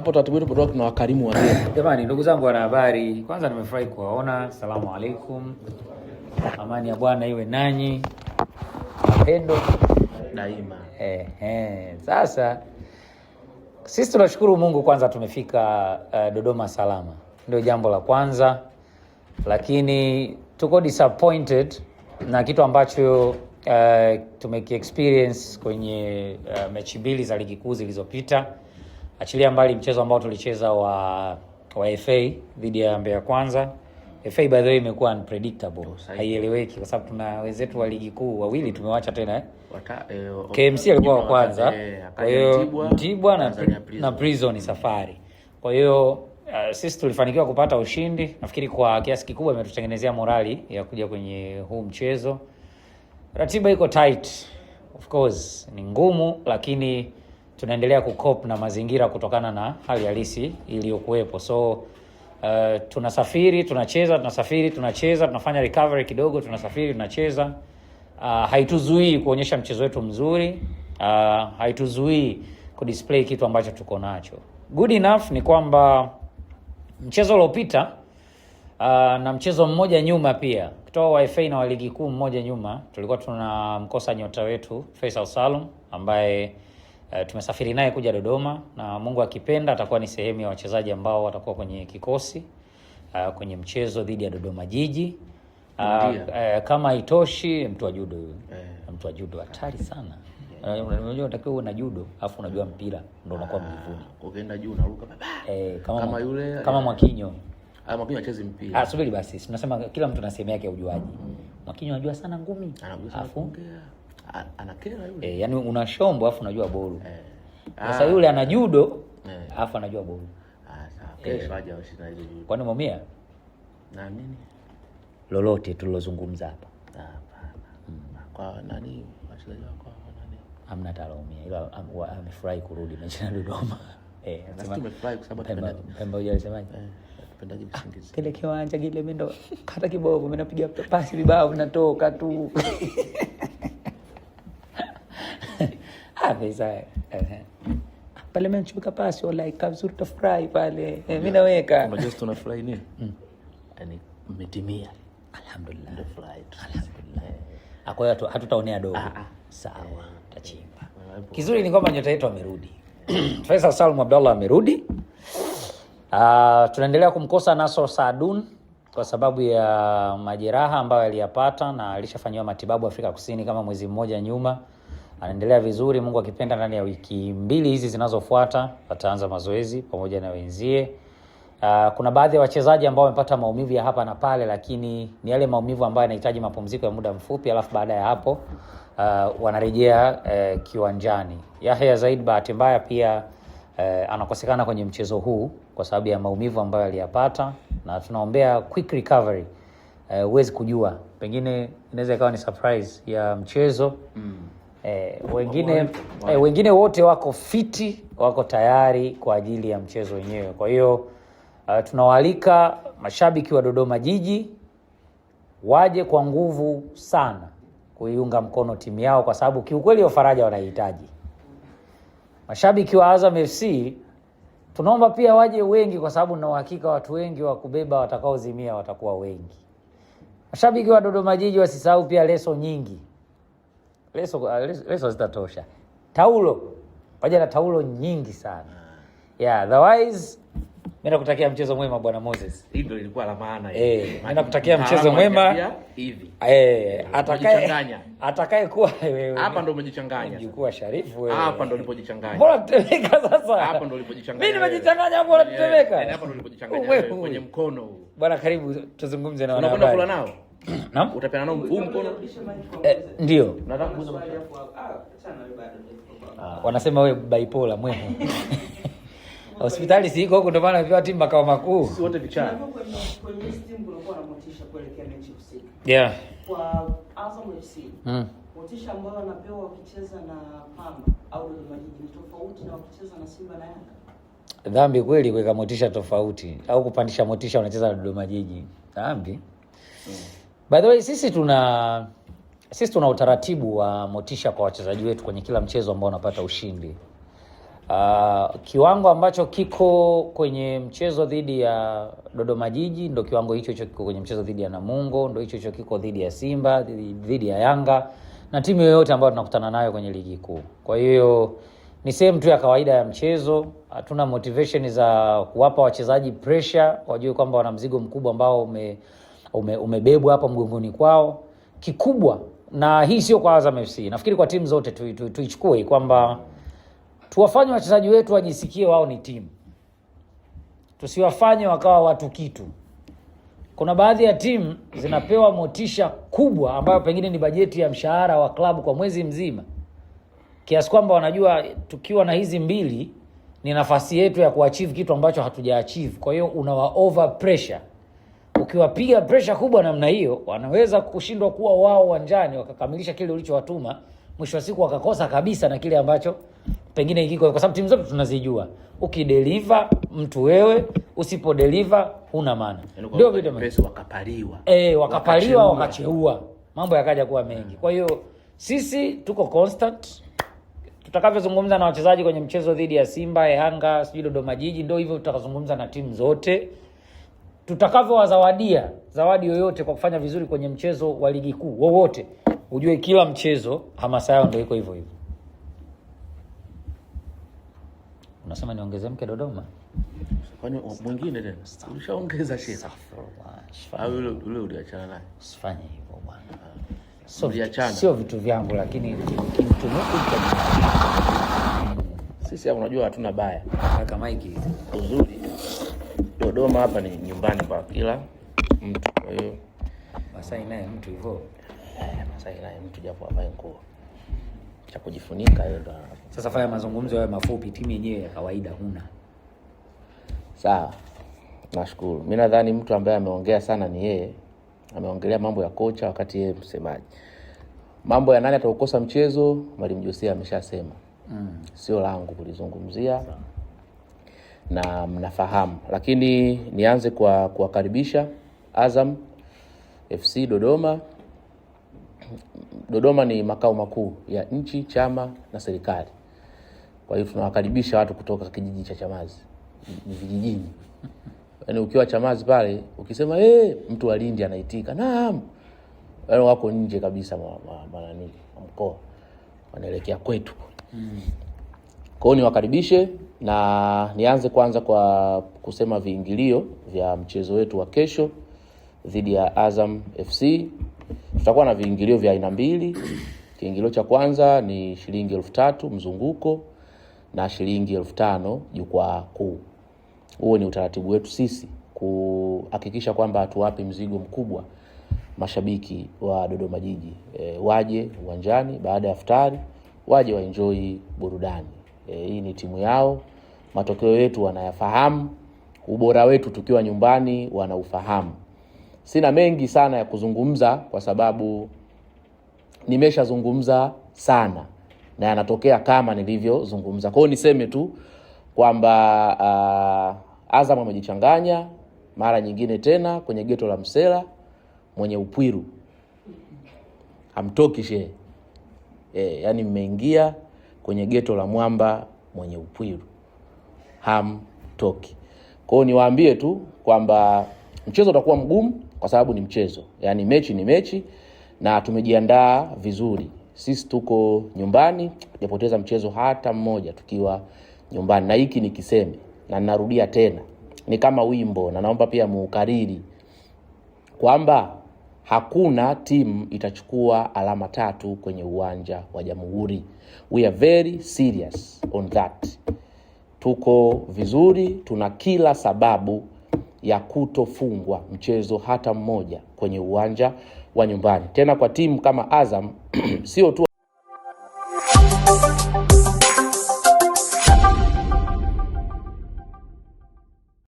Hapo taratibu wetu kutoka tuna wakarimu wazee. Jamani, ndugu zangu wana habari, kwanza nimefurahi kuwaona. Asalamu alaikum. Amani ya Bwana iwe nanyi. Mapendo daima. Sasa sisi tunashukuru Mungu kwanza tumefika Dodoma salama. Ndio jambo la kwanza. Lakini tuko disappointed na kitu ambacho tumeki-experience kwenye mechi mbili za ligi kuu zilizopita. Achilia mbali mchezo ambao tulicheza wa FA dhidi ya Mbeya Kwanza. FA by the way imekuwa unpredictable. Haieleweki kwa sababu tuna wenzetu wa ligi kuu wawili tumewacha tena KMC alikuwa wa kwanza. Kwa hiyo Mtibwa na Prison Safari. Kwa hiyo sisi tulifanikiwa kupata ushindi. Nafikiri kwa kiasi kikubwa imetutengenezea morali ya kuja kwenye huu mchezo. Ratiba iko tight. Of course ni ngumu, lakini tunaendelea kucope na mazingira kutokana na hali halisi iliyokuwepo. So tunasafiri, tunacheza, tunasafiri, tunacheza, tunafanya recovery kidogo, tunasafiri, tunacheza. Haituzuii kuonyesha mchezo wetu mzuri, haituzuii kudisplay kitu ambacho tuko nacho. Good enough ni kwamba mchezo uliopita na mchezo mmoja nyuma pia, kutoa wa FA na wa ligi kuu mmoja nyuma, tulikuwa tunamkosa nyota wetu Faisal Salum ambaye tumesafiri naye kuja Dodoma, na Mungu akipenda atakuwa ni sehemu ya wachezaji ambao watakuwa kwenye kikosi kwenye mchezo dhidi ya Dodoma Jiji. Kama haitoshi mtu wa judo huyo. Mtu wa judo hatari sana. Unajua unatakiwa uwe na judo afu unajua mpira ndio unakuwa mvuni. Ukienda juu unaruka kama yule kama Mwakinyo. Mwakinyo acheze mpira. Subiri basi. Tunasema kila mtu ana sehemu yake ya ujuaji. Mwakinyo anajua sana ngumi. Afu anakera yule. Yani una shombo afu unajua bolu. Sasa yule ana judo afu anajua bolu. Sawa. Kesho aje usina hizo judo. Kwani Momia? Naamini lolote tulilozungumza hapa. Kwa nani wachezaji wako nani? Hamna talaumia. Ila amefurahi kurudi mechi na Dodoma. Nasema tumefurahi kwa sababu Pemba huja alisemaje? Tupendaje visingizi. Kile kiwanja kile mimi ndo kata kibovu mimi napiga pasi vibao vinatoka tu. Pesa pale mimi nichukua pasi au like kabisa tutafurahi pale. Mimi naweka. Unajua tunafurahi nini? Yaani umetimia. Alhamdulillah. Tunafurahi. Alhamdulillah. Kwa hiyo hatutaonea dogo. Sawa, tutachimba. Kizuri ni kwamba nyota yetu amerudi. Faisal Salum Abdallah amerudi. Tunaendelea kumkosa Nasor Saadun kwa sababu ya majeraha ambayo aliyapata na alishafanywa matibabu Afrika Kusini kama mwezi mmoja nyuma. Anaendelea vizuri, Mungu akipenda ndani ya wiki mbili hizi zinazofuata ataanza mazoezi pamoja na wenzie. Kuna baadhi ya wachezaji ambao wamepata maumivu ya hapa na pale, lakini ni yale maumivu ambayo yanahitaji mapumziko ya muda mfupi, alafu baada ya hapo wanarejea kiwanjani. Yahya Zaid bahati mbaya pia anakosekana kwenye mchezo huu kwa sababu ya maumivu ambayo aliyapata, na tunaombea quick recovery. Huwezi kujua, pengine inaweza ikawa ni surprise ya mchezo. Wengine wote wako fiti, wako tayari kwa ajili ya mchezo wenyewe. Kwa hiyo tunawaalika mashabiki wa Dodoma Jiji waje kwa nguvu sana kuiunga mkono timu yao, kwa sababu kiukweli wa faraja wanahitaji. Mashabiki wa Azam FC tunaomba pia waje wengi, kwa sababu na uhakika watu wengi wa kubeba watakaozimia watakuwa wengi. Mashabiki wa Dodoma Jiji wasisahau pia leso nyingi. Leso zitatosha. Taulo. Waje na taulo nyingi sana. Otherwise mimi nakutakia mchezo mwema bwana Moses. Hii ndio ilikuwa la maana. Mimi nakutakia mchezo mwema hivi. Atakaye kuwa wewe. Hapa ndio umejichanganya. Ungekuwa Sharifu wewe. Hapa ndio ulipojichanganya. Bora tutemeka sasa. Hapa ndio ulipojichanganya. Mimi nimejichanganya, bora tutemeka. Hapa ndio ulipojichanganya kwenye mkono huu. Bwana karibu tuzungumze na wanahabari. Unakwenda kula nao? Naam? Utapeana nao huu mkono? Ndio. Nataka kuuza wanasema wewe bipolar mwehe. Hospitali si iko huko, ndio maana vipi timu makao makuu. Sisi wote vichana. Kwenye timu kulikuwa na motisha kuelekea mechi husika. Kwa Azam FC. Motisha ambayo wanapewa wakicheza na Pamba au Dodoma Jiji ni tofauti na wakicheza na Simba na Yanga. Dhambi kweli kuweka motisha tofauti au kupandisha motisha unacheza na Dodoma Jiji. Dhambi. By the way, sisi tuna utaratibu wa motisha kwa wachezaji wetu kwenye kila mchezo ambao unapata ushindi. Kiwango ambacho kiko kwenye mchezo dhidi ya Dodoma Jiji ndio kiwango hicho kiko kwenye mchezo dhidi ya Namungo, ndio hicho kiko dhidi ya Simba, dhidi ya Yanga na timu yoyote ambayo tunakutana nayo kwenye ligi kuu. Kwa hiyo ni sehemu tu ya kawaida ya mchezo. Hatuna motivation za kuwapa wachezaji pressure, wajue kwamba wana mzigo mkubwa ambao umebebwa hapa mgongoni kwao. Kikubwa, na hii sio kwa Azam FC, nafikiri kwa timu zote tuichukue kwamba tuwafanye wachezaji wetu wajisikie wao ni timu. Tusiwafanye wakawa watu kitu. Kuna baadhi ya timu zinapewa motisha kubwa ambayo pengine ni bajeti ya mshahara wa klabu kwa mwezi mzima, kiasi kwamba wanajua tukiwa na hizi mbili ni nafasi yetu ya kuachieve kitu ambacho hatuja-achieve. Kwa hiyo unawa over pressure. Ukiwapiga pressure kubwa namna hiyo, wanaweza kushindwa kuwa wao uwanjani wakakamilisha kile ulichowatuma, mwisho wa siku wakakosa kabisa na kile ambacho pengine kiko, kwa sababu timu zote tunazijua. Ukideliver mtu wewe, usipodeliver huna maana. Ndio vitu pesa wakapaliwa. Wakapaliwa wakacheua. Mambo yakaja kuwa mengi. Kwa hiyo sisi tuko constant. Tutakavyozungumza na wachezaji kwenye mchezo dhidi ya Simba, Yanga, Dodoma Jiji, ndio hivyo tutakazungumza na timu zote. Tutakavyowazawadia zawadi yoyote kwa kufanya vizuri kwenye mchezo wa ligi kuu wowote, ujue kila mchezo hamasa yao ndio iko hivyo hivyo. Unasema niongeze mke Dodoma? Kwani mwingine tena? Ulishaongeza shehe. Au yule uliachana naye? Usifanye hivyo bwana. Sio vitu vyangu, lakini kimtunuku sisi hapo unajua hatuna baya. Kaka Mike, uzuri Dodoma hapa ni nyumbani kwa kila mtu. Kwa hiyo Masai naye mtu hivyo. Masai naye mtu japo avae nguo cha kujifunika hiyo ndo. Sasa fanya mazungumzo yawe mafupi, timu yenyewe ya kawaida huna. Sawa. Nashukuru. Mimi nadhani mtu ambaye ameongea sana ni yeye. Ameongelea mambo ya kocha wakati yeye msemaji. Mambo ya nani atakosa mchezo, Mwalimu Josia ameshasema. Sio langu kulizungumzia. Na mnafahamu, lakini nianze kwa kuwakaribisha Azam FC Dodoma. Dodoma ni makao makuu ya nchi, chama na serikali. Kwa hiyo tunawakaribisha watu kutoka kijiji cha Chamazi, ni vijijini. Yaani ukiwa Chamazi pale ukisema mtu wa Lindi anaitika naam, wao wako nje kabisa mkoa, wanaelekea kwetu. Kwa hiyo niwakaribishe na nianze kwanza kwa kusema viingilio vya mchezo wetu wa kesho dhidi ya Azam FC. Tutakuwa na viingilio vya aina mbili. Kiingilio cha kwanza ni shilingi 3,000 mzunguko na shilingi 5,000 jukwaa kuu. Huo ni utaratibu wetu sisi kuhakikisha kwamba hatuwapi mzigo mkubwa mashabiki wa Dodoma Jiji. Waje uwanjani baada ya iftari, waje waenjoy burudani. Hii ni timu yao, matokeo yetu wanayafahamu, ubora wetu tukiwa nyumbani wanaufahamu. Sina mengi sana ya kuzungumza kwa sababu nimeshazungumza sana na yanatokea kama nilivyozungumza. Kwa hiyo niseme tu kwamba Azam amejichanganya mara nyingine tena kwenye geto la Msela mwenye Upwiru. Hamtoki shehe. Yani mmeingia kwenye geto la Mwamba mwenye Upwiru. Hamtoki. Kwa hiyo niwaambie tu kwamba mchezo utakuwa mgumu kwa sababu ni mchezo. Yani mechi ni mechi na tumejiandaa vizuri. Sisi tuko nyumbani, tujapoteza mchezo hata mmoja tukiwa nyumbani. Na hiki nikiseme na ninarudia tena, ni kama wimbo na naomba pia muukariri kwamba hakuna timu itachukua alama 3 kwenye uwanja wa Jamhuri. We are very serious on that. Tuko vizuri, tuna kila sababu ya kutofungwa mchezo hata mmoja kwenye uwanja wa nyumbani. Tena kwa timu kama Azam sio tu